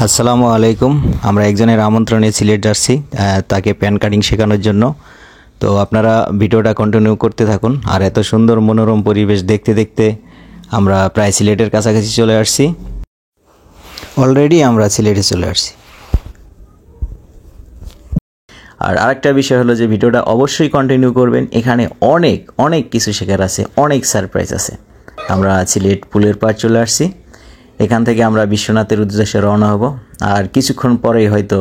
আসসালামু আলাইকুম। আমরা একজনের আমন্ত্রণে সিলেট যাচ্ছি তাকে প্যান কাটিং শেখানোর জন্য। তো আপনারা ভিডিওটা কন্টিনিউ করতে থাকুন। আর এত সুন্দর মনোরম পরিবেশ দেখতে দেখতে আমরা প্রায় সিলেটের কাছাকাছি চলে আসছি। অলরেডি আমরা সিলেটে চলে আসছি। আর আরেকটা বিষয় হলো যে ভিডিওটা অবশ্যই কন্টিনিউ করবেন। এখানে অনেক অনেক কিছু শেখার আছে, অনেক সারপ্রাইজ আছে। আমরা সিলেট পুলের পাড় চলে আসছি। এখান থেকে আমরা বিশ্বনাথের উদ্দেশ্যে রওনা হব। আর কিছুক্ষণ পরেই হয়তো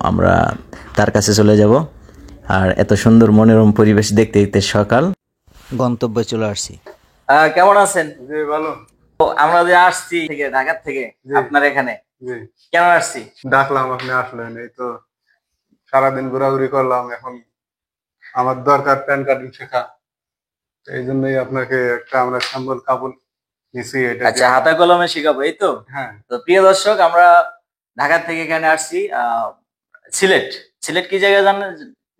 আমরা তার কাছে চলে যাব। আর এত সুন্দর মনোরম পরিবেশ দেখতে দেখতে সকাল গন্তব্যে চলে আসছি। কেমন আছেন? জি ভালো। তো আমরা যে আসছি থেকে ঢাকা থেকে আপনার এখানে জি কেন আসছি? ডাকলাম, আপনি আসলেন। এই তো সারাদিন ঘোরাঘুরি করলাম, এখন আমার দরকার প্যান কাটিং শেখা। তো এই জন্যই আপনাকে একটা আমরা স্যাম্পল কাপড় নিছি, এটা আচ্ছা, হাতে কলমে শেখাবো, এই তো? হ্যাঁ তো প্রিয় দর্শক, আমরা ঢাকা থেকে এখানে আসছি সিলেট। সিলেট কি জায়গা জানেন?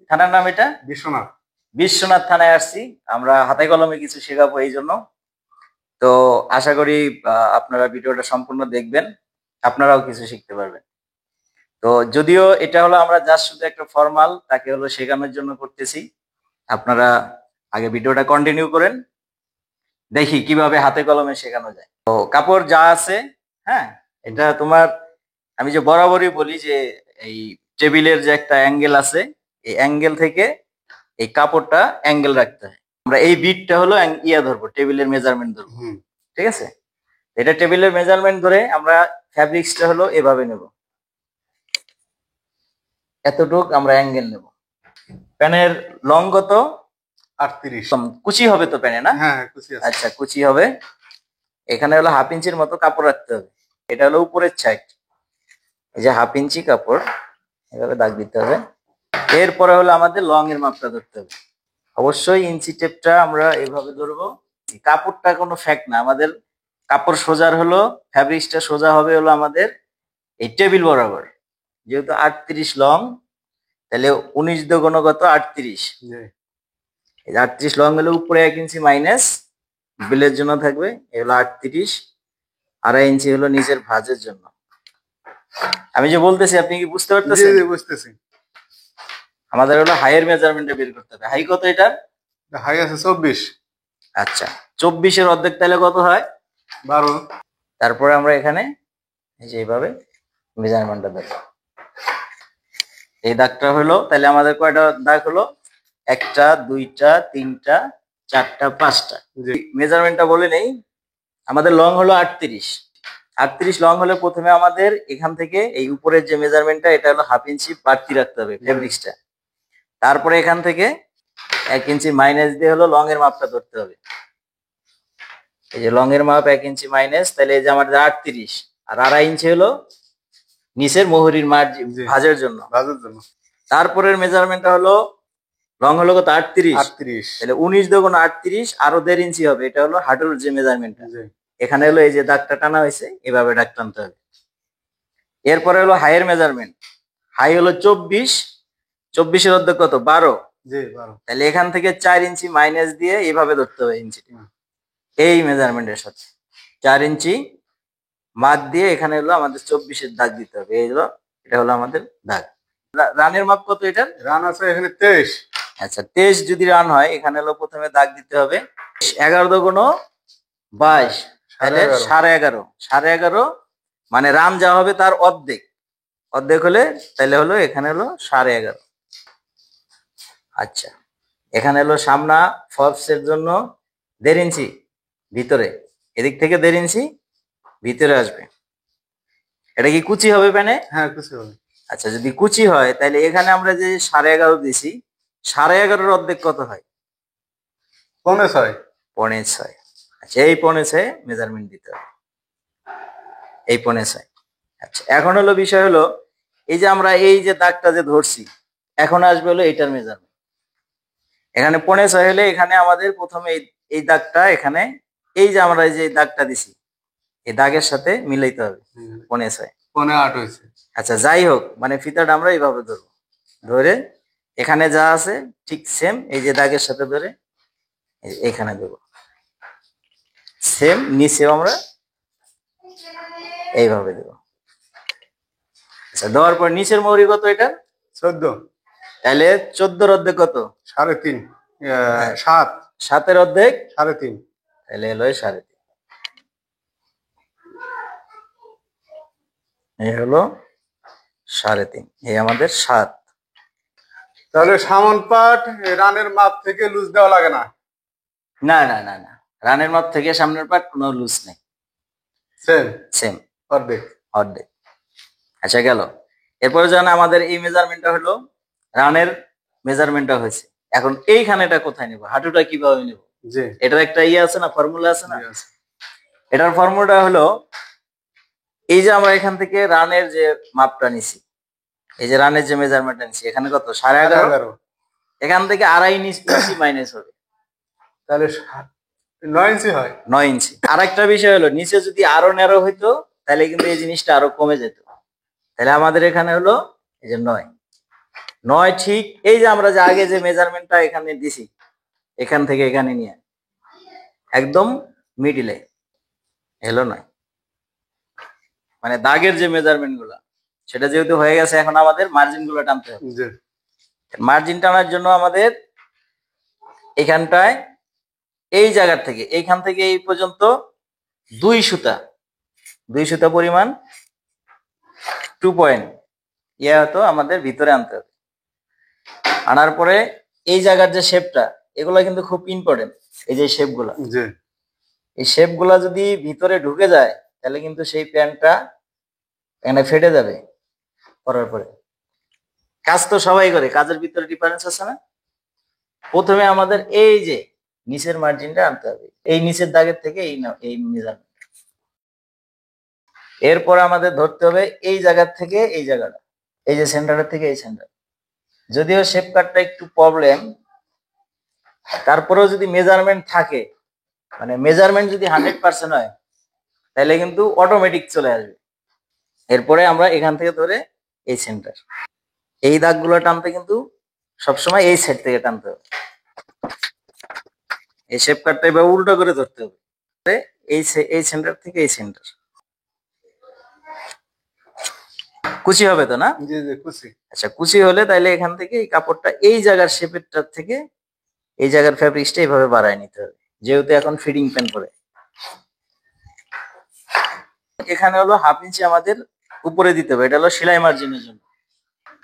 থানার নাম এটা বিশ্বনাথ। বিশ্বনাথ থানায় আসছি। আমরা হাতে কলমে কিছু শেখাবো এই জন্য। তো আশা করি আপনারা ভিডিওটা সম্পূর্ণ দেখবেন, আপনারাও কিছু শিখতে পারবেন। তো যদিও এটা হলো আমরা জাস্ট শুধু একটা ফর্মাল, তাকে হলো শেখানোর জন্য করতেছি। আপনারা আগে ভিডিওটা কন্টিনিউ করেন, দেখি কিভাবে হাতে কলমে শেখানো যায়। তো কাপড় যা আছে, হ্যাঁ, এটা তোমার, আমি যে বরাবরই বলি যে এই টেবিলের যে একটা অ্যাঙ্গেল আছে, এই অ্যাঙ্গেল থেকে এই কাপড়টা অ্যাঙ্গেল রাখতে হয়। আমরা এই বিটটা হলো ধরবো, টেবিলের মেজারমেন্ট ধরবো, ঠিক আছে? এটা টেবিলের মেজারমেন্ট ধরে আমরা ফ্যাব্রিক্সটা হলো এভাবে নেব, এতটুক আমরা অ্যাঙ্গেল নেব। প্যানের লং কত? 38। কুচি হবে তো প্যানে, না? হ্যাঁ কুচি আছে। আচ্ছা, কুচি হবে। এখানে হলো 1/2 ইঞ্চির মতো কাপড় রাখতে হবে। এটা হলো উপরের সাইড, এই যে 1/2 ইঞ্চি কাপড় এভাবে দাগ দিতে হবে। এরপরে হলো আমাদের লং এর মাপটা ধরতে হবে। অবশ্যই ইঞ্চি টেপটা আমরা এভাবে ধরবো। কাপড়টা কোনো ফ্যাক্ট না, আমাদের কাপড় সোজার হলো, ফ্যাব্রিক্সটা সোজা হবে হলো আমাদের এই টেবিল বরাবর। যেহেতু 38 লং, তাহলে 19 দুগুণ কত? 38। এই 38 লং হলে উপরে 1 ইঞ্চি মাইনাস বিলের জন্য থাকবে, এগুলো 38। 2.5 ইঞ্চি হলো নিচের ভাঁজের জন্য। আমি যে বলতেছি আপনি কি বুঝতে জি পারতেছেন? জি বুঝতেছি। আমাদের হলো হাইয়ের মেজারমেন্টটা বের করতে হবে। হাই কত এটা? হাই আছে 24। আচ্ছা, 24-এর অর্ধেক তাহলে কত হয়? 12। তারপরে আমরা এখানে এই যে এইভাবে মেজারমেন্টটা দেব। এই দাগটা হলো, তাহলে আমাদের কয়টা দাগ হলো? 1টা 2টা 3টা 4টা 5টা। জি মেজারমেন্টটা বলে নেই। আমাদের লং হলো 38। 38 লং হলে প্রথমে আমাদের এখান থেকে এই উপরের যে মেজারমেন্টটা, এটা হলো 1/2 ইঞ্চি বাড়তি রাখতে হবে ফেব্রিক্সটা। তারপরে এখান থেকে 1 ইঞ্চি মাইনাস দিয়ে হলো লং এর মাপটা ধরতে হবে। এই যে লং এর মাপ 1 ইঞ্চি মাইনাস, তাহলে এই যে আমাদের 38। আর 2.5 ইঞ্চি হলো নিচের মোহরির মার্জিন, ভাঁজের জন্য। ভাজের জন্য। তারপরের মেজারমেন্টটা হলো, লং হলো কত? 38। 38। তাহলে 19 দুগুণ 38, আরো 1.5 ইঞ্চি হবে। এটা হলো হাঁটুর যে মেজারমেন্টটা। জি এখানে হলো এই যে দাগটা টানা হয়েছে, এভাবে দাগ টানতে হবে। এরপরে হলো হাইয়ের মেজারমেন্ট। হাই হলো 24। 24-এর অর্ধেক কত? 12। জি 12। তাহলে এখান থেকে 4 ইঞ্চি মাইনাস দিয়ে এইভাবে ধরতে হবে ইঞ্চি, এই মেজারমেন্টের সাথে 4 ইঞ্চি মাপ দিয়ে এখানে হলো আমাদের 24-এর দাগ দিতে হবে। এই হলো, এটা হলো আমাদের দাগ। রানের মাপ কত এটার? রান আছে এখানে 23। আচ্ছা, 23 যদি রান হয়, এখানে হলো প্রথমে দাগ দিতে হবে 11 দুগুণ 22, তাহলে 11.5। 11.5 মানে রান যা হবে তার অর্ধেক। অর্ধেক হলে তাহলে হলো এখানে হলো 11.5। আচ্ছা, এখানে হলো সামনা ফলস এর জন্য 1.5 ইঞ্চি ভিতরে, এদিক থেকে 1.5 ইঞ্চি ভিতরে আসবে। এটা কি কুচি হবে প্যানে? হ্যাঁ কুচি হবে। আচ্ছা, যদি কুচি হয় তাহলে এখানে আমরা যে 11.5 দিছি, 11.5-এর অর্ধেক কত হয়? 6.5। 6.5। আচ্ছা, এই 6.5 মেজারমেন্ট দিতে হবে, এই 6.5। আচ্ছা, এখন হলো বিষয় হলো, এই যে আমরা এই যে দাগটা যে ধরছি, এখন আসবে হলো এটার মেজারমেন্ট। এখানে 6.5 হলে এখানে আমাদের প্রথমে এই দাগটা, এখানে এই যে আমরা এই যে দাগটা দিছি, এই দাগের সাথে মিলাইতে হবে 6.5। 8.5 হয়েছে। আচ্ছা, যাই হোক, মানে ফিতাটা আমরা এইভাবে ধরবো, ধরে এখানে যা আছে ঠিক সেম এই যে দাগের সাথে ধরে এখানে দেবো, সেম নিচেও আমরা এইভাবে দেবো। আচ্ছা, দেওয়ার পর নিচের মৌরি কত এটা? 14, তাহলে 14 অর্ধেক কত? 3.5, হ্যাঁ, 7, 7 অর্ধেক 3.5। তাহলে হলো 3.5। এই হলো 3.5, এই আমাদের 7। তাহলে সামন পাট রানের মাপ থেকে লুজ দেওয়া লাগে না। না না না না, রানের মাপ থেকে সামনের পাট কোনো লুজ নেই, সেম সেম অর্ধেক। অর্ধেক। আচ্ছা গেল। এরপরে যখন আমাদের এই মেজারমেন্টটা হলো, রানের মেজারমেন্টটা হয়েছে, এখন এইখানেটা কোথায় নেব, হাঁটুটা কিভাবে নেব? জি এটার একটা ইয়ে আছে না, ফর্মুলা আছে না? জি আছে। এটার ফর্মুলাটা হলো, এই যে আমরা এখান থেকে রানের যে মাপটা নিছি, এই যে রানের যে মেজারমেন্টটা নিছি, এখানে কত? 11.5। 11, এখান থেকে 2.5 ইঞ্চি মাইনাস হবে, তাহলে 9 ইঞ্চি হয়। 9 ইঞ্চি। আর একটা বিষয় হলো, নিচে যদি আরো ন্যারো হইতো তাহলে কিন্তু এই জিনিসটা আরো কমে যেত। তাহলে আমাদের এখানে হলো এই যে 9 ঠিক এই যে আমরা যে আগে যে মেজারমেন্টটা এখানে দিছি, এখান থেকে এখানে নিয়ে একদম মিডিলে এলো 9। মানে দাগের যে মেজারমেন্ট গুলা, সেটা যেহেতু হয়ে গেছে, এখন আমাদের মার্জিন গুলো টানতে হবে। জি মার্জিন টানার জন্য আমাদের এখানটায় এই জায়গার থেকে এইখান থেকে এই পর্যন্ত 2 সুতা পরিমাণ 2 পয়েন্ট হতো আমাদের ভিতরে আনতে হবে। আনার পরে এই জায়গার যে শেপটা, এগুলা কিন্তু খুব ইম্পর্টেন্ট। এই যে শেপ গুলা, জি এই শেপ গুলা যদি ভিতরে ঢুকে যায় তাহলে কিন্তু সেই প্যান্টটা এখানে ফেটে যাবে করার পরে। কাজ তো সবাই করে, কাজের ভিতরে ডিফারেন্স আছে না? প্রথমে আমাদের এই যে নিচের মার্জিনটা আনতে হবে, এই নিচের দাগের থেকে এই মেজারমেন্ট। এরপর আমাদের ধরতে হবে এই জায়গার থেকে এই জায়গাটা, এই যে সেন্টারের থেকে এই সেন্টার। যদিও শেপ কাটটা একটু প্রবলেম, তারপরেও যদি মেজারমেন্ট থাকে, মানে মেজারমেন্ট যদি 100% হয়, তাহলে কিন্তু অটোমেটিক চলে আসবে। এরপরে আমরা এখান থেকে ধরে এই সেন্টার, এই দাগগুলো টানতে কিন্তু সবসময় এই সাইড থেকে টানতে হবে। এই শেপ কাটটা এবার উল্টো করে ধরতে হবে, এই সেন্টার থেকে এই সেন্টার। কুচি হবে তো না? জি জি খুশি। আচ্ছা, কুচি হলে তাইলে এখান থেকে এই কাপড়টা এই জায়গার শেপেরটার থেকে এই জায়গার ফ্যাব্রিক্সটা এইভাবে বাড়ায় নিতে হবে, যেহেতু এখন ফিটিং প্যান্ট পরে। এখানে হলো 1/2 ইঞ্চি আমাদের উপরে দিতে হবে, এটা হলো সেলাই মার্জিনের জন্য।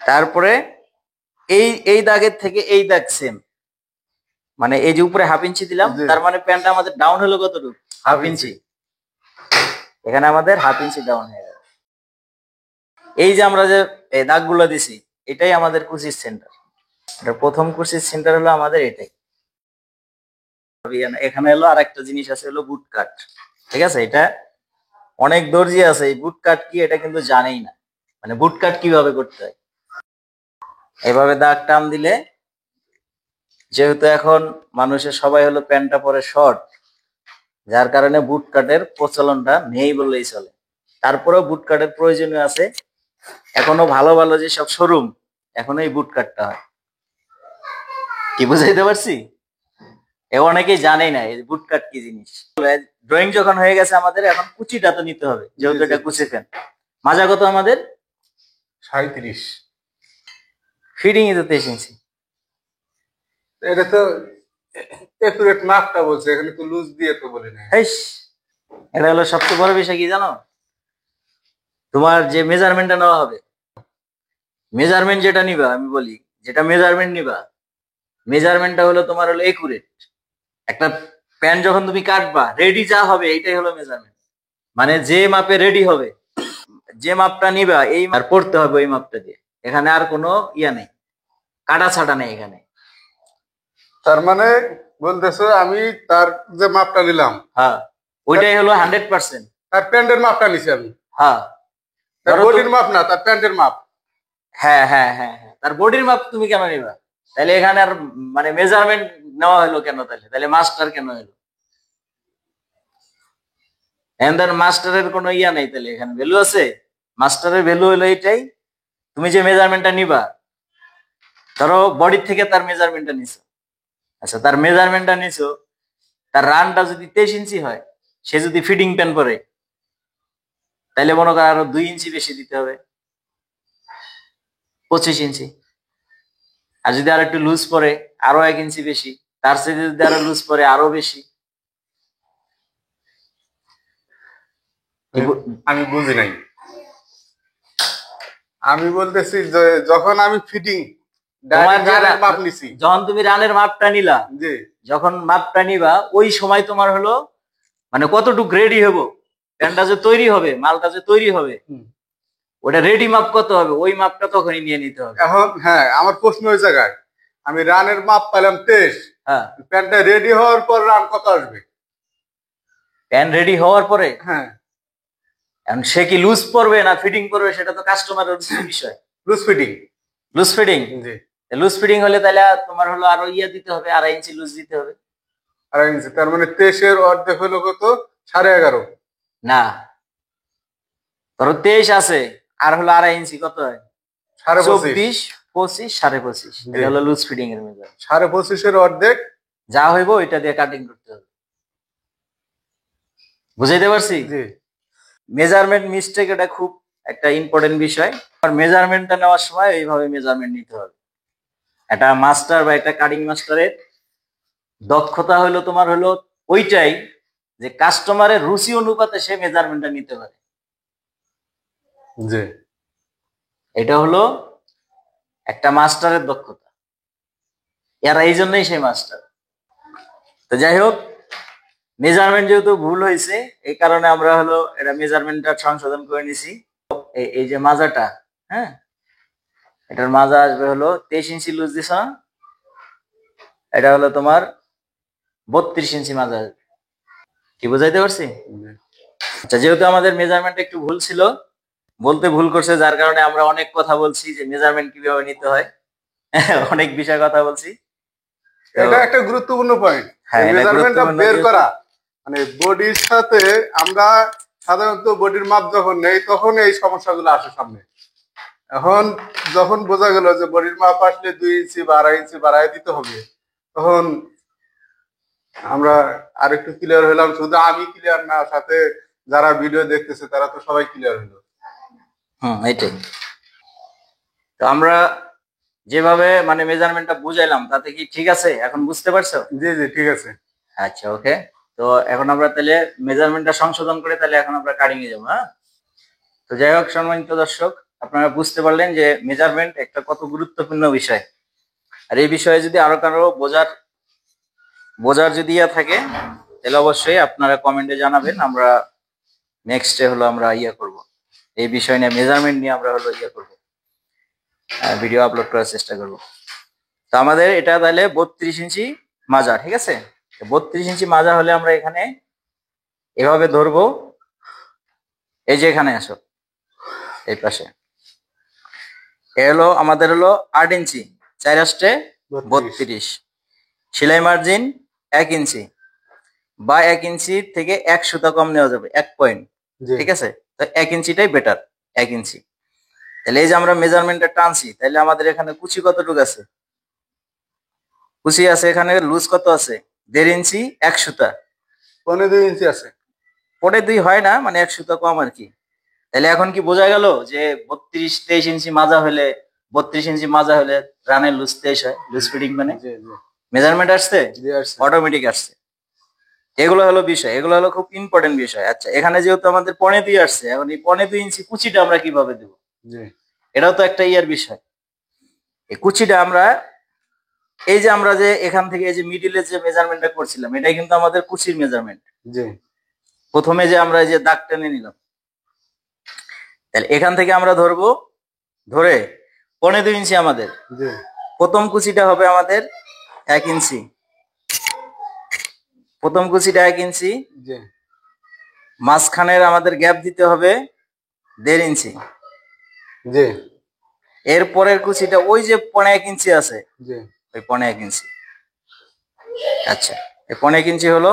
তারপরে এই দাগের থেকে এই দাগ সেম, মানে এই যে উপরে 1/2 ইঞ্চি দিলাম, জি। তার মানে প্যান্টটা আমাদের ডাউন হলো কতটুকু? 1/2 ইঞ্চি। এখানে আমাদের 1/2 ইঞ্চি ডাউন হয়ে গেল। এই যে আমরা যে দাগগুলো দিছি, এটাই আমাদের কুচির সেন্টার। এটা প্রথম কুচির সেন্টার হলো আমাদের এটাই। এখানে হলো আর একটা জিনিস আছে, হলো বুট কাট। ঠিক আছে, এটা অনেক দর্জি আছে এই বুট কাট কি এটা কিন্তু জানেই না, মানে বুট কাট কিভাবে করতে হয়। এভাবে দাগ টান দিলে, যেহেতু এখন মানুষের সবাই হলো প্যান্টটা পরে শর্ট, যার কারণে বুট কাটের প্রচলনটা নেই বললেই চলে। তারপরেও বুট কাটের প্রয়োজনীয় আছে, এখনো ভালো ভালো যেসব শোরুম, এখনো এই বুট কাটটা হয়। কি বুঝাইতে পারছি? অনেকেই জানেই না এই বুট কাট কি জিনিস। ড্রয়িং যখন হয়ে গেছে আমাদের, এখন কুচিটা তো নিতে হবে, যেহেতু এটা কুচি প্যান্ট। মাজা কত আমাদের? 37। ফিটিং তো 23 ইঞ্চি। এটা তো একুরেট মাপটা বলছে, এখানে তো লুজ দিয়ে তো বলি না। হেস, এটা হলো সবচেয়ে বড় বিষয় কি জানো? তোমার যে মেজারমেন্টটা নেওয়া হবে, মেজারমেন্ট যেটা নিবা, আমি বলি যেটা মেজারমেন্ট নিবা, মেজারমেন্টটা হলো তোমার হলো একুরেট। একটা প্যান্ট যখন তুমি কাটবা, রেডি যা হবে এইটাই হলো মেজারমেন্ট। মানে যে মাপে রেডি হবে, যে মাপটা নিবা এই আর পড়তে হবে ওই মাপটা দিয়ে। এখানে আর কোনো ইয়া নেই, কাটা ছাটা নেই এখানে। তার মানে বলতেছো আমি তার যে মাপটা নিলাম, হ্যাঁ, ওইটাই হলো 100%। তার প্যান্টের মাপটা নিছি আমি, হ্যাঁ, তার ধরো বডির মাপ না, তার প্যান্টের মাপ। হ্যাঁ হ্যাঁ হ্যাঁ হ্যাঁ, তার বডির মাপ তুমি কেন নিবা? তাহলে এখানে আর মানে মেজারমেন্ট নেওয়া হলো কেন? তাহলে মাস্টার কেন হলো? এন্ড মাস্টারের কোনো ইয়া নেই, তাহলে এখানে ভ্যালু আছে? মাস্টারের ভ্যালু হলো এটাই, তুমি যে মেজারমেন্টটা নিবা, ধরো বডির থেকে তার মেজারমেন্টটা নিছো। আচ্ছা, তার মেজারমেন্টটা নিছো, তার রানটা যদি 23 ইঞ্চি হয়, সে যদি ফিটিং প্যান্ট পরে, তাহলে মনে করো আরো 2 ইঞ্চি বেশি দিতে হবে। 25 ইঞ্চি। আর যদি আর একটু লুজ পরে আরো 1 ইঞ্চি বেশি, তার সাথে যদি আরো লুজ পরে আরো বেশি। আমি বুঝি নাই। আমি বলতেছি যে যখন আমি ফিটিং তোমার যে মাপ নিছি, যখন তুমি রানের মাপটা নিলা, জি যখন মাপটা নিবা ওই সময় তোমার হলো মানে কতটুকু রেডি হবো, প্যান্টটা যে তৈরি হবে, মালটা যে তৈরি হবে, ওটা রেডি মাপ কত হবে ওই মাপটা তখনই নিয়ে নিতে হবে। এখন হ্যাঁ, আমার প্রশ্ন ওই জায়গায়, আমি রানের মাপ পেলাম 23, হ্যাঁ, প্যান্টটা রেডি হওয়ার পর রান কত আসবে? প্যান্ট রেডি হওয়ার পরে হ্যাঁ, এখন সে কি লুজ পরবে না ফিটিং করবে সেটা তো কাস্টমারের বিষয়। Loose fitting. লুজ ফিটিং, জি, লুজ ফিটিং হলে তাহলে তোমার হলো আরো ইয়ে দিতে হবে, 2.5 ইঞ্চি লুজ দিতে হবে। 2.5 ইঞ্চি, তার মানে 23-এর অর্ধেক হলো কত? 11.5। না, ধরো 23 আছে, আর হলো 2.5 ইঞ্চি, কত হয়? 25.5। 24, 25, 25.5। এটা হলো লুজ ফিটিং এর মেজার। 25.5-এর অর্ধেক যা হইব ওইটা দিয়ে কাটিং করতে হবে। বুঝাইতে পারছি? জি, মেজারমেন্ট মিস্টেক এটা খুব একটা ইম্পর্টেন্ট বিষয়। আর মেজারমেন্টটা নেওয়ার সময় এইভাবে মেজারমেন্ট নিতে হবে। একটা মাস্টার বা একটা কাটিং মাস্টারের দক্ষতা হলো তোমার হলো ওইটাই যে কাস্টমারের রুচি অনুপাতে সে মেজারমেন্টটা নিতে পারে। জি, এটা হলো একটা মাস্টারের দক্ষতা, এরা এই জন্যই সেই মাস্টার। তো যাই হোক, মেজারমেন্ট যেহেতু ভুল হয়েছে এই কারণে আমরা হলো এটা মেজারমেন্টটা সংশোধন করে নিছি। এই যে মাজাটা, হ্যাঁ, এটার মাজা আসবে হলো 23 ইঞ্চি লুজ দিছ, এটা হলো তোমার 32 ইঞ্চি মাজা আসবে। কি বুঝাইতে পারছি? আচ্ছা, যেহেতু আমাদের মেজারমেন্ট একটু ভুল ছিল, বলতে ভুল করছে, যার কারণে আমরা অনেক কথা বলছি যে মেজারমেন্ট কিভাবে নিতে হয়, অনেক বিষয় কথা বলছি। এটা একটা গুরুত্বপূর্ণ পয়েন্ট। হ্যাঁ, মেজারমেন্টটা বের করা, মানে বডির সাথে আমরা সাধারণত বডির মাপ যখন নেই তখন এই সমস্যাগুলো আসে সামনে। এখন যখন বোঝা গেল যে বডির মাপ আসলে 2 ইঞ্চি বা 2.5 ইঞ্চি বাড়ায় দিতে হবে, তখন আমরা আরেকটু ক্লিয়ার হলাম। শুধু আমি ক্লিয়ার না, সাথে যারা ভিডিও দেখতেছে তারা তো সবাই ক্লিয়ার হলো। এইটাই। তো আমরা যেভাবে মানে মেজারমেন্টটা বুঝাইলাম তাতে কি ঠিক আছে? এখন বুঝতে পারছো? জি জি, ঠিক আছে। আচ্ছা, ওকে। তো এখন আমরা তাহলে মেজারমেন্টটা সংশোধন করে তাহলে এখন আমরা কাটিং এ যাবো। হ্যাঁ, তো যাই হোক, সম্মানিত দর্শক, আপনারা বুঝতে পারলেন যে মেজারমেন্ট একটা কত গুরুত্বপূর্ণ বিষয়। আর এই বিষয়ে যদি আরো কারো বোঝার যদি ইয়া থাকে তাহলে অবশ্যই আপনারা কমেন্টে জানাবেন। আমরা নেক্সটে হলো আমরা ইয়া করব, এই বিষয় নিয়ে মেজারমেন্ট নিয়ে আমরা হলো ইয়া করব, ভিডিও আপলোড করার চেষ্টা করব। তো আমাদের এটা তাহলে 32 ইঞ্চি মাজা, ঠিক আছে? 32 ইঞ্চি মাজা হলে আমরা এখানে এভাবে ধরবো, এই যে এখানে আসো, এই পাশে হলো আমাদের হলো 8 ইঞ্চি, 4 32, সেলাই মার্জিন 1 ইঞ্চি বা 1 ইঞ্চি থেকে 1 সুতা কম নেওয়া যাবে, 1 পয়েন্ট, ঠিক আছে? তো 1 ইঞ্চিটাই বেটার, 1 ইঞ্চি। তাহলে এই যে আমরা মেজারমেন্টটা টানছি, তাহলে আমাদের এখানে কুচি কতটুকু আছে? কুচি আছে এখানে লুজ কত আছে? 1.5 ইঞ্চি, 1 সুতা। 2.5 ইঞ্চি আছে। 2.5 হয় না, মানে 1 সুতা কম আর কি। তাহলে এখন কি বোঝা গেল যে 23 মাজা হলে 32 ইঞ্চি মাজা হলে রানের লুজ 23 হয়, লুজ ফিটিং মানে মেজারমেন্ট আসছে, অটোমেটিক আসছে। এগুলো হলো বিষয়, এগুলো হলো খুব ইম্পর্টেন্ট বিষয়। আচ্ছা, এখানে যেহেতু আমাদের 2.5 আসছে, এখন এই 2.5 ইঞ্চি কুচিটা আমরা কিভাবে দেবো? এটাও তো একটা ইয়ার বিষয়। এই কুচিটা আমরা এই যে আমরা যে এখান থেকে এই যে মিডিলে যে মেজারমেন্টটা করছিলাম, এটাই কিন্তু আমাদের কুচির মেজারমেন্ট। প্রথমে যে আমরা এই যে দাগ টেনে নিলাম, তাহলে এখান থেকে আমরা ধরবো, ধরে 2.5 ইঞ্চি আমাদের প্রথম কুচিটা হবে আমাদের 1 ইঞ্চি, প্রথম কুচিটা 1 ইঞ্চি, মাঝখানের আমাদের গ্যাপ দিতে হবে 1.5 ইঞ্চি, এর পরের কুচিটা ওই যে 1.5 ইঞ্চি আছে, ওই 1.5 ইঞ্চি। আচ্ছা, এই 1.5 ইঞ্চি হলো।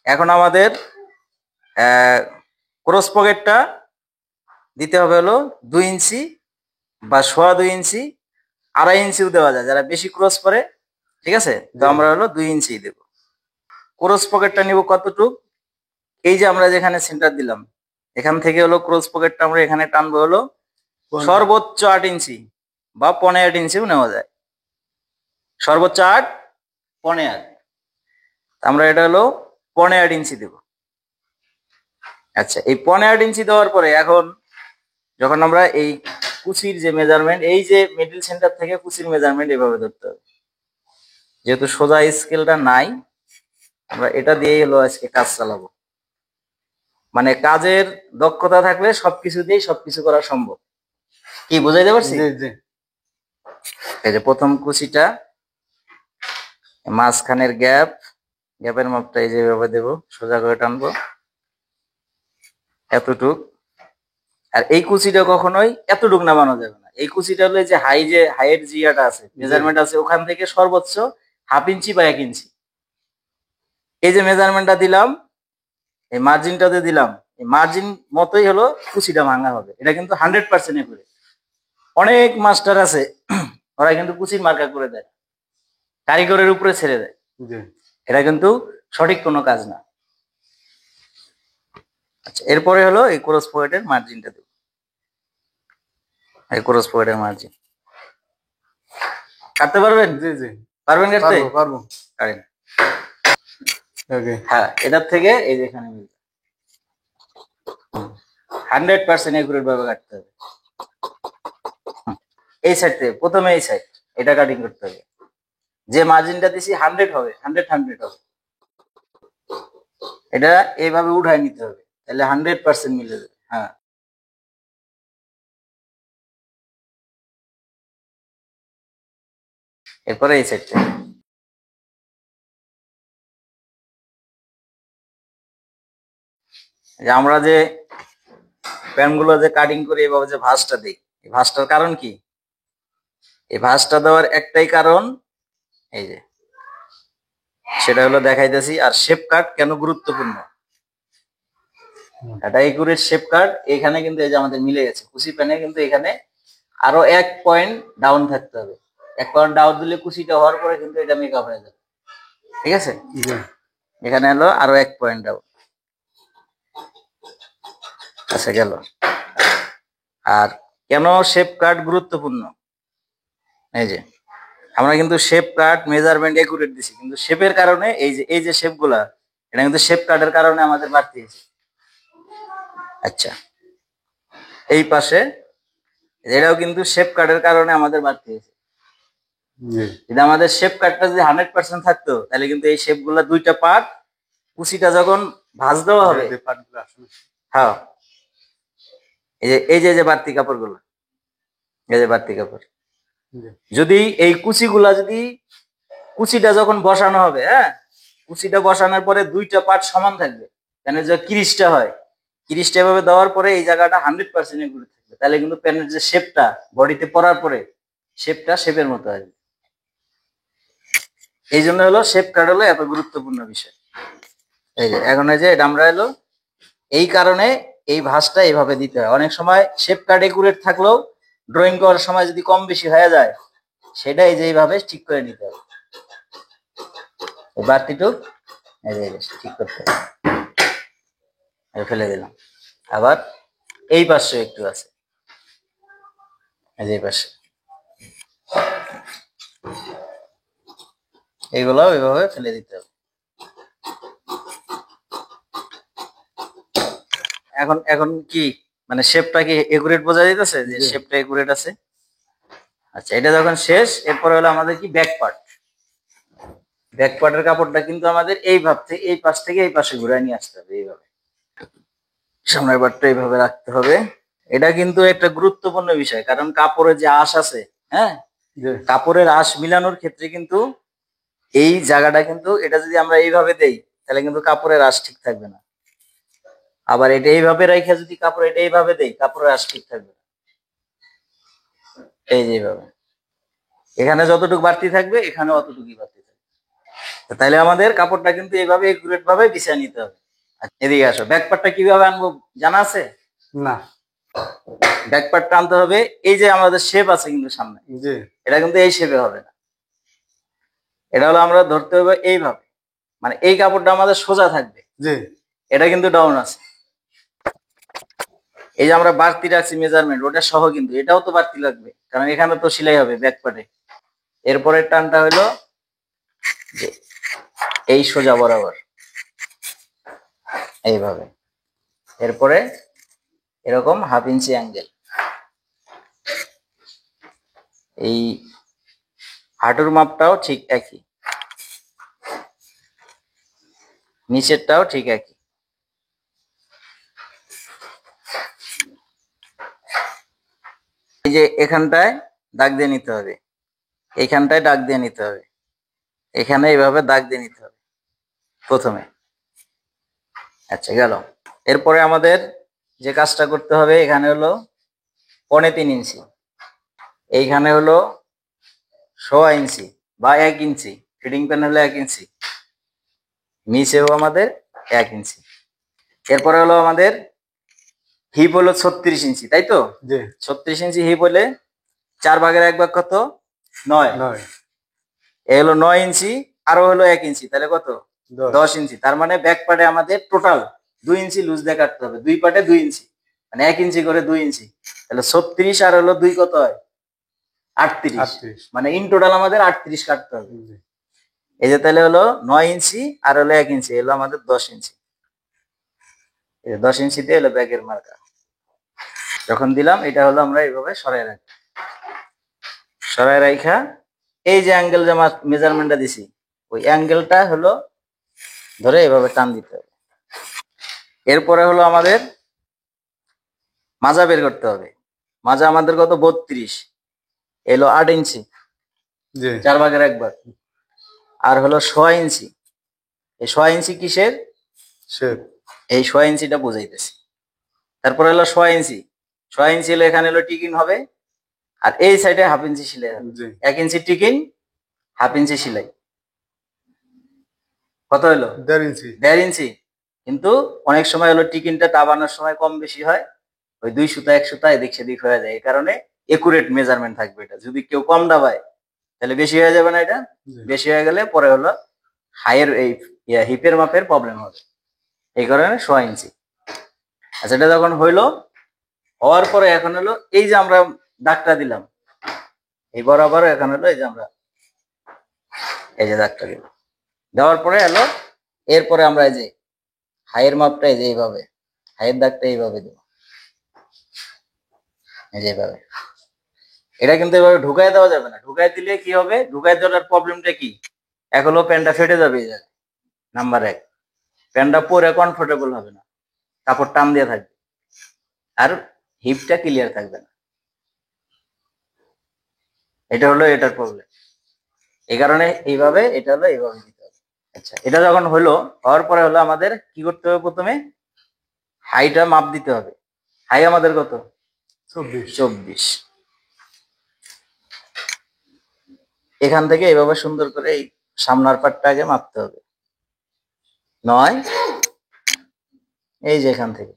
এখন আমাদের ক্রস পকেটটা দিতে হবে হলো 2 ইঞ্চি বা 2.25 ইঞ্চি, 2.5 ইঞ্চিও দেওয়া যায় যারা বেশি ক্রস করে, ঠিক আছে? তো আমরা হলো 2 ইঞ্চি দেব। ক্রস পকেটটা নিব কতটুক? এই যে আমরা যেখানে সেন্টার দিলাম এখান থেকে হলো ক্রস পকেটটা আমরা এখানে টানবো হলো সর্বোচ্চ 8 ইঞ্চি বা 15 ইঞ্চিও নেওয়া যায়, সর্বোচ্চ 8, 15। আমরা এটা হলো 15 ইঞ্চি দেব। আচ্ছা, এই 15 ইঞ্চি দেওয়ার পরে এখন যখন আমরা এই কুচির যে মেজারমেন্ট, এই যে মিডল সেন্টার থেকে কুচির মেজারমেন্ট এভাবে ধরতে হবে। যেহেতু সোজা স্কেলটা নাই, আমরা এটা দিয়েই হলো আজকে কাজ চালাবো। মানে কাজের দক্ষতা থাকলে সবকিছু দিয়েই সবকিছু করা সম্ভব। কি বুঝাইতে পারছি? জি জি এই যে প্রথম কুচিটা, মাঝখানের গ্যাপের মাপটা এই যে এভাবে দেবো, সোজা করে টানবো এতটুক। আর এই কুচিটা কখনোই এতটুক নামানো যাবে না। এই কুচিটা হলো যে হাইয়ের যে ইয়াটা আছে, মেজারমেন্ট আছে, ওখান থেকে সর্বোচ্চ 1/2 ইঞ্চি বা 1 ইঞ্চি। এই যে মেজারমেন্টটা দিলাম, এই মার্জিনটাতে দিলাম, এই মার্জিন মতোই হলো কুচিটা ভাঙা হবে। এটা কিন্তু 100% করে। অনেক মাস্টার আছে ওরা কিন্তু কুচির মার্কা করে দেয়, কারিগরের উপরে ছেড়ে দেয়। জি এটা কিন্তু সঠিক কোনো কাজ না। আচ্ছা, এরপরে হলো এই ক্রস পয়েন্টের মার্জিনটা দেব। এই ক্রস পয়েন্টের মার্জিন কাটতে পারবেন? জি জি পারবেন কাটতে? পারবো পারবো। কাটেন। ওকে হ্যাঁ, এটার থেকে এই যে এখানে 100% একুরেট ভাবে কাটতে হবে। এই সাইড থেকে প্রথমে এই সাইড এটা কাটিং করতে হবে। যে মার্জিনটা দিছি 100 হবে, 100 হবে। এটা এইভাবে উঠায় নিতে হবে, তাহলে 100% মিলে যাবে। হ্যাঁ, এরপরে এই সাইড থেকে যে আমরা যে প্যানগুলো যে কাটিং করে এভাবে যে ভাঁজটা দিই, এই ভাঁজটার কারণ কি? এই ভাঁজটা দেওয়ার একটাই কারণ, এই যে সেটা হলো দেখাইতেছি। আর শেপ কাট কেন গুরুত্বপূর্ণ, এটা একুরেট শেপ কাট। এখানে কিন্তু এই যে আমাদের মিলে গেছে কুচি প্যানে, কিন্তু এখানে আরো 1 পয়েন্ট ডাউন থাকতে হবে। 1 পয়েন্ট ডাউন দিলে কুচিটা হওয়ার পরে কিন্তু এটা মেকআপ হয়ে যাবে। ঠিক আছে, জি এখানে হলো আরো 1 পয়েন্ট ডাউন। আচ্ছা, গেল। আর কেন শেপ কাট গুরুত্বপূর্ণ, এই যে আমরা কিন্তু শেপ কাট মেজারমেন্ট একুরেট দিছি, কিন্তু শেপের কারণে এই যে শেপ গুলা, এটা কিন্তু শেপ কাটের কারণে আমাদের বাড়তি হয়েছে। আচ্ছা, এই পাশে এটাও কিন্তু শেপ কাটের কারণে আমাদের বাড়তি হয়েছে। জি যদি আমাদের শেপ কাটটা যদি 100% থাকতো, তাহলে কিন্তু এই শেপ গুলা দুইটা পার্ট, কুচিটা যখন ভাঁজ দেওয়া হবে, যে পার্টগুলো আসলে হ্যাঁ, এই যে বাড়তি কাপড় গুলো, এই যে বাড়তি কাপড়, জি যদি এই কুচিগুলা যদি কুচিটা যখন বসানো হবে, হ্যাঁ, কুচিটা বসানোর পরে দুইটা পার্ট সমান থাকবে, প্যানের যে কিরিশটা হয়, কিরিশটা এভাবে দেওয়ার পরে এই জায়গাটা 100% ঘুরে থাকবে, তাহলে কিন্তু প্যানের যে শেপটা বডিতে পড়ার পরে শেপটা শেপের মতো আসবে। এই জন্য হলো শেপ কাট হলো এত গুরুত্বপূর্ণ বিষয়। এই যে এখন এই যে এটা আমরা হলো এই কারণে এই ভাঁজটা এইভাবে দিতে হয়। অনেক সময় শেপ কাট একুরেট থাকলেও ড্রয়িং করার সময় যদি কম বেশি হয়ে যায়, সেটা এই যে এইভাবে ঠিক করে নিতে হবে। বাড়তিটুক এই যে ঠিক করতে হবে, ফেলে দিলাম। আবার এই পাশে একটু আছে, এই যে এই পাশে, এইগুলো ওইভাবে ফেলে দিতে হবে। এখন এখন কি মানে শেপটা কি একুরেট বোঝা যাইতেছে যে শেপটা একুরেট আছে? আচ্ছা, এটা যখন শেষ, এরপরে হলো আমাদের কি ব্যাক পার্ট। ব্যাক পার্টের কাপড়টা কিন্তু আমাদের এই ভাব থেকে এই পাশ থেকে এই পাশে ঘুরায় নিয়ে আসতে হবে, এইভাবে সামনের পার্টটা এইভাবে রাখতে হবে। এটা কিন্তু একটা গুরুত্বপূর্ণ বিষয়, কারণ কাপড়ের যে আঁশ আছে, হ্যাঁ, জি কাপড়ের আঁশ মিলানোর ক্ষেত্রে কিন্তু এই জায়গাটা কিন্তু এটা যদি আমরা এইভাবে দেই, তাহলে কিন্তু কাপড়ের আঁশ ঠিক থাকবে না। আবার এটা এইভাবে রেখে যদি কাপড় এটা এইভাবে দেই, কাপড়ের আঁশ ঠিক থাকবে না। এই যে এইভাবে এখানে যতটুকু বাড়তি থাকবে এখানে অতটুকুই বাড়তি থাকবে। তাহলে আমাদের কাপড়টা কিন্তু এইভাবে একুরেট ভাবে বিছিয়ে নিতে হবে। আচ্ছা, এদিকে আসো, ব্যাক পার্টটা কিভাবে আনবো জানা আছে? না ব্যাক পার্টটা আনতে হবে, এই যে আমাদের শেপ আছে কিন্তু সামনে, জি এটা কিন্তু এই শেপে হবে না। এটা হলো আমরা ধরতে হবে এইভাবে, মানে এই কাপড়টা আমাদের সোজা থাকবে, জি এটা কিন্তু ডাউন আছে। এই যে আমরা বাড়তি রাখছি মেজারমেন্ট, ওটা সহ কিন্তু এটাও তো বাড়তি লাগবে, কারণ এখানে তো সেলাই হবে ব্যাক পার্টে। এরপরের টানটা হলো যে এই সোজা বরাবর এইভাবে, এরপরে এরকম 1/2 ইঞ্চি অ্যাঙ্গেল, এই হাঁটুর মাপটাও ঠিক একই, নিচেরটাও ঠিক একই। এই যে এখানটায় দাগ দিয়ে নিতে হবে, এখানটায় দাগ দিয়ে নিতে হবে, এখানে এইভাবে দাগ দিয়ে নিতে হবে প্রথমে। আচ্ছা গেল। এরপরে আমাদের যে কাজটা করতে হবে, এখানে হলো 3.25 ইঞ্চি, এইখানে হলো 1.25 ইঞ্চি বা 1 ইঞ্চি, ফিটিং প্যান হলো 1 ইঞ্চি, নিচেও আমাদের 1 ইঞ্চি। এরপরে হলো আমাদের হিপ হলো 36 ইঞ্চি, তাই তো? জি 36 ইঞ্চি হিপ হলে 4/1 কত? 9। 9 এ হলো 9 ইঞ্চি, আরো হলো 1 ইঞ্চি, তাহলে কত? 10 10 ইঞ্চি। তার মানে ব্যাক পার্টে আমাদের টোটাল 2 ইঞ্চি লুজ দিয়ে কাটতে হবে, দুই পার্টে 2 ইঞ্চি, মানে 1 ইঞ্চি করে 2 ইঞ্চি। তাহলে 36 আর হলো 2 কত হয়? 38। 38 মানে ইন টোটাল আমাদের 38 কাটতে হবে। জি এই যে তাহলে হলো 9 ইঞ্চি আর হলো 1 ইঞ্চি, এলো আমাদের 10 ইঞ্চি। এই 10 ইঞ্চিতে হলো ব্যাগের মার্কা। যখন দিলাম এটা হলো আমরা এইভাবে সরাই রাখি, সরাই রাখা এই যে অ্যাঙ্গেল যে মেজারমেন্টটা দিছি, ওই অ্যাঙ্গেলটা হলো ধরে এইভাবে টান দিতে হবে। এরপরে হলো আমাদের মাজা বের করতে হবে। মাজা আমাদের কত? 32, এলো 8 ইঞ্চি, জি 4/1 আর হলো 1.5 ইঞ্চি। এই 1.5 ইঞ্চি কিসের? শেপ এই 1.5 ইঞ্চিটা বুঝাইতেছি। তারপরে হলো 1.5 ইঞ্চি, 1.5 ইঞ্চি হলো এখানে হলো টিকিন হবে, আর এই সাইডে 1/2 ইঞ্চি সেলাই হবে। জি 1 ইঞ্চি টিকিন, 1/2 ইঞ্চি সেলাই, কত হলো? 1.5 ইঞ্চি 1.5 ইঞ্চি। কিন্তু অনেক সময় হলো টিকিনটা দাবানোর সময় কম বেশি হয়, ওই 2 সুতা 1 সুতা এদিক সেদিক হয়ে যায়, এই কারণে একুরেট মেজারমেন্ট থাকবে এটা। যদি কেউ কম দাবায় তাহলে বেশি হয়ে যাবে না, এটা জি বেশি হয়ে গেলে পরে হলো হাইয়ের এই হিপের মাপের প্রবলেম হবে, এই কারণে 1.5 ইঞ্চি। আচ্ছা এটা যখন হইলো, হওয়ার পরে এখন হলো এই যে আমরা দাগটা দিলাম এই বরাবর, এখন হলো এই যে আমরা এই যে দাগটা দিলাম, দেওয়ার পরে হলো এরপরে আমরা এই যে হাইয়ের মাপটা এই যে এইভাবে, হাইয়ের দাগটা এইভাবে দিব, এই যে এইভাবে। এটা কিন্তু এভাবে ঢুকাই দেওয়া যাবে না, ঢুকাই দিলে কি হবে? ঢুকাই দেওয়ার প্রবলেমটা কি? এক হলো প্যান্টটা ফেটে যাবে এই জায়গায়, নাম্বার 1। প্যান্টটা পরে কমফোর্টেবল হবে না, কাপড় টান দিয়ে থাকবে, আর হিপটা ক্লিয়ার থাকবে না, এটা হলো এটার প্রবলেম। এই কারণে এইভাবে, এটা হলো এইভাবে দিতে হবে। আচ্ছা এটা যখন হলো, হওয়ার পরে হলো আমাদের কি করতে হবে? প্রথমে হাইটা মাপ দিতে হবে। হাই আমাদের কত? 24 24। এখান থেকে এইভাবে সুন্দর করে এই সামনের পাটটা আগে মাপতে হবে। 9, এই যে এখান থেকে,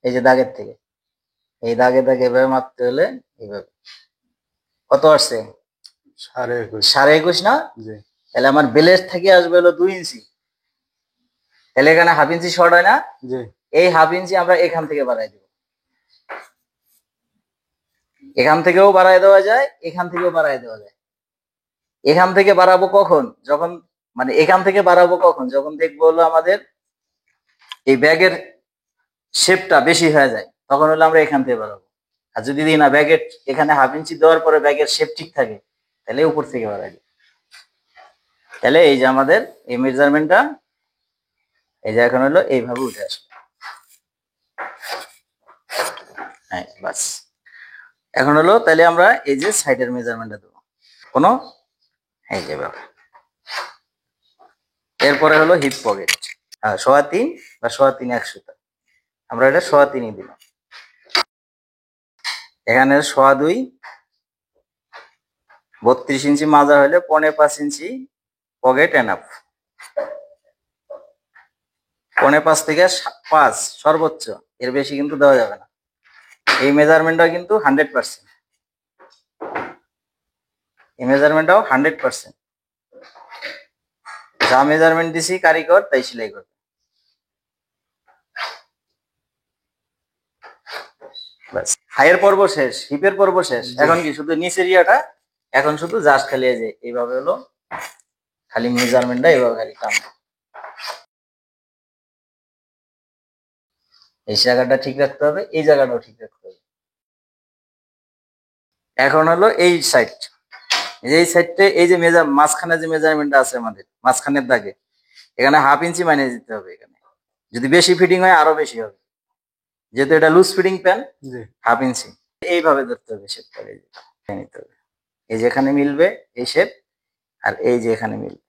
এই যে দাগের থেকে, এই দাগে দাগে এভাবে মাপতে হলে এইভাবে। কত আসছে? 21.5 21.5 না? জি তাহলে আমার বেলের থেকে আসবে হলো 2 ইঞ্চি, তাহলে এখানে 1/2 ইঞ্চি শর্ট হয় না? জি এই 1/2 ইঞ্চি আমরা এখান থেকে বাড়াই দেব, এখান থেকেও বাড়াই দেওয়া যায়, এখান থেকেও বাড়াই দেওয়া যায়। এখান থেকে বাড়াবো কখন? যখন মানে এখান থেকে বাড়াবো কখন? যখন দেখবো হলো আমাদের এই ব্যাগের শেপটা বেশি হয়ে যায়, তখন হলো আমরা এখান থেকে বাড়াবো। আর যদি দিই না ব্যাগের এখানে 1/2 ইঞ্চি দেওয়ার পরে ব্যাগের শেপ ঠিক থাকে, তাহলে উপর থেকে বাড়াই দিই। তাহলে এই যে আমাদের এই মেজারমেন্টটা এই যে এখন হলো এইভাবে উঠে আসবে। হ্যাঁ বাস। এখন হলো তাহলে আমরা এই যে সাইডের মেজারমেন্টটা দেবো কোনো, এই যে ব্যাপার। এরপরে হলো হিপ পকেট, 3.25 বা 3.25 1 সুতা, আমরা এটা 3.25 দিলাম। এখানে 2.25, 32 ইঞ্চি মাজা হলে 5.25 ইঞ্চি পকেট এনাফ। 5.25 থেকে 5 সর্বোচ্চ, এর বেশি কিন্তু দেওয়া যাবে না। এই মেজারমেন্টটা কিন্তু 100%, এই মেজারমেন্টটাও 100%। যা মেজারমেন্ট দিছি কারিগর তাই সেলাই করবে। ব্যাস হাইয়ের পর্ব শেষ, হিপের পর্ব শেষ। জি। এখন কি শুধু নিচের ইয়াটা, এখন শুধু জাস্ট খালি এই যে এইভাবে হলো, খালি মেজারমেন্টটা এইভাবে খালি টানবো। এই জায়গাটা ঠিক রাখতে হবে, এই জায়গাটাও ঠিক রাখতে হবে। এখন হলো এই সাইড, এই সাইডে এই যে মাঝখানে যে মেজারমেন্টটা আছে আমাদের মাঝখানের দাগে, এখানে 1/2 ইঞ্চি মাইনে দিতে হবে। এখানে যদি বেশি ফিটিং হয় আরো বেশি হবে, যেহেতু এটা লুজ ফিটিং প্যান। জি 1/2 ইঞ্চি এইভাবে ধরতে হবে শেপটা, এই যে নিতে হবে, এই যে এখানে মিলবে এই শেপ, আর এই যে এখানে মিলবে।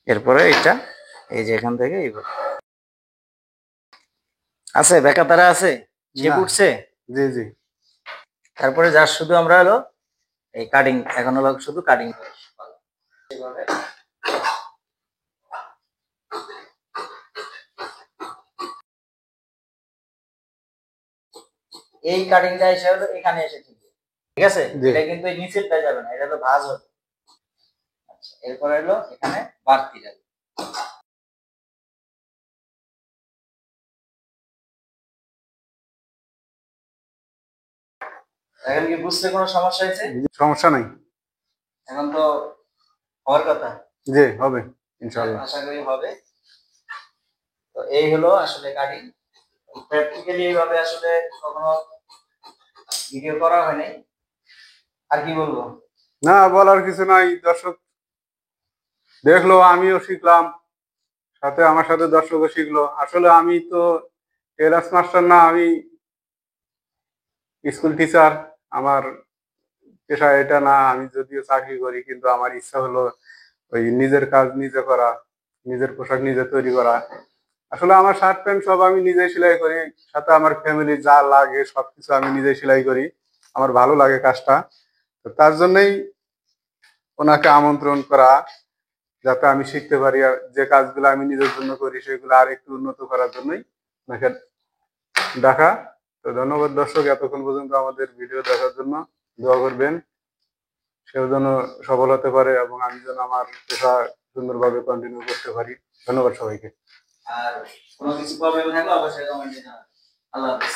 এরপরে এটা এই যে এখান থেকে এইভাবে আছে, বেকা তারা আছে, শেপ না। উঠছে। জি জি তারপরে যার শুধু আমরা হলো এই কাটিং, এখন হলো শুধু কাটিং। এই কাটিংটা এসে হলো এখানে এসে ঠিক আছে। জি। এটা কিন্তু এই নিচেরটা যাবে না, এটা তো ভাঁজ হবে। আচ্ছা, এরপরে হলো এখানে বাড়তি যাবে। এখন কি বুঝতে কোনো সমস্যা হয়েছে? সমস্যা নাই। এখন তো হওয়ার কথা। জি হবে ইনশাআল্লাহ। আশা করি হবে। তো এই হলো আসলে কাটিং। প্র্যাকটিক্যালি এইভাবে আসলে কখনো ভিডিও করা হয় নাই। আর কি বলবো? না বলার কিছু নাই, দর্শক দেখলো, আমিও শিখলাম, সাথে আমার সাথে দর্শকও শিখলো। আসলে আমি তো টেলার্স মাস্টার না, আমি স্কুল টিচার। আমার পেশা এটা না। আমি যদিও চাকরি করি, কিন্তু আমার ইচ্ছা হলো ওই নিজের কাজ নিজে করা, নিজের পোশাক নিজে তৈরি করা। আসলে আমার শার্ট প্যান্ট সব আমি নিজেই সেলাই করি, সাথে আমার ফ্যামিলি যা লাগে সবকিছু আমি নিজেই সেলাই করি। আমার ভালো লাগে কাজটা। তো তার জন্যই ওনাকে আমন্ত্রণ করা, যাতে আমি শিখতে পারি। আর যে কাজগুলো আমি নিজের জন্য করি সেগুলো আর একটু উন্নত করার জন্যই ওনাকে ডাকা। তো ধন্যবাদ দর্শক, এতক্ষণ পর্যন্ত আমাদের ভিডিও দেখার জন্য। দোয়া করবেন সেও যেন সফল হতে পারে, এবং আমি যেন আমার পেশা সুন্দরভাবে কন্টিনিউ করতে পারি। ধন্যবাদ সবাইকে। আর কোনো কিছু প্রবলেম থাকলে অবশ্যই কমেন্টে জানাবেন। আল্লাহ হাফেজ।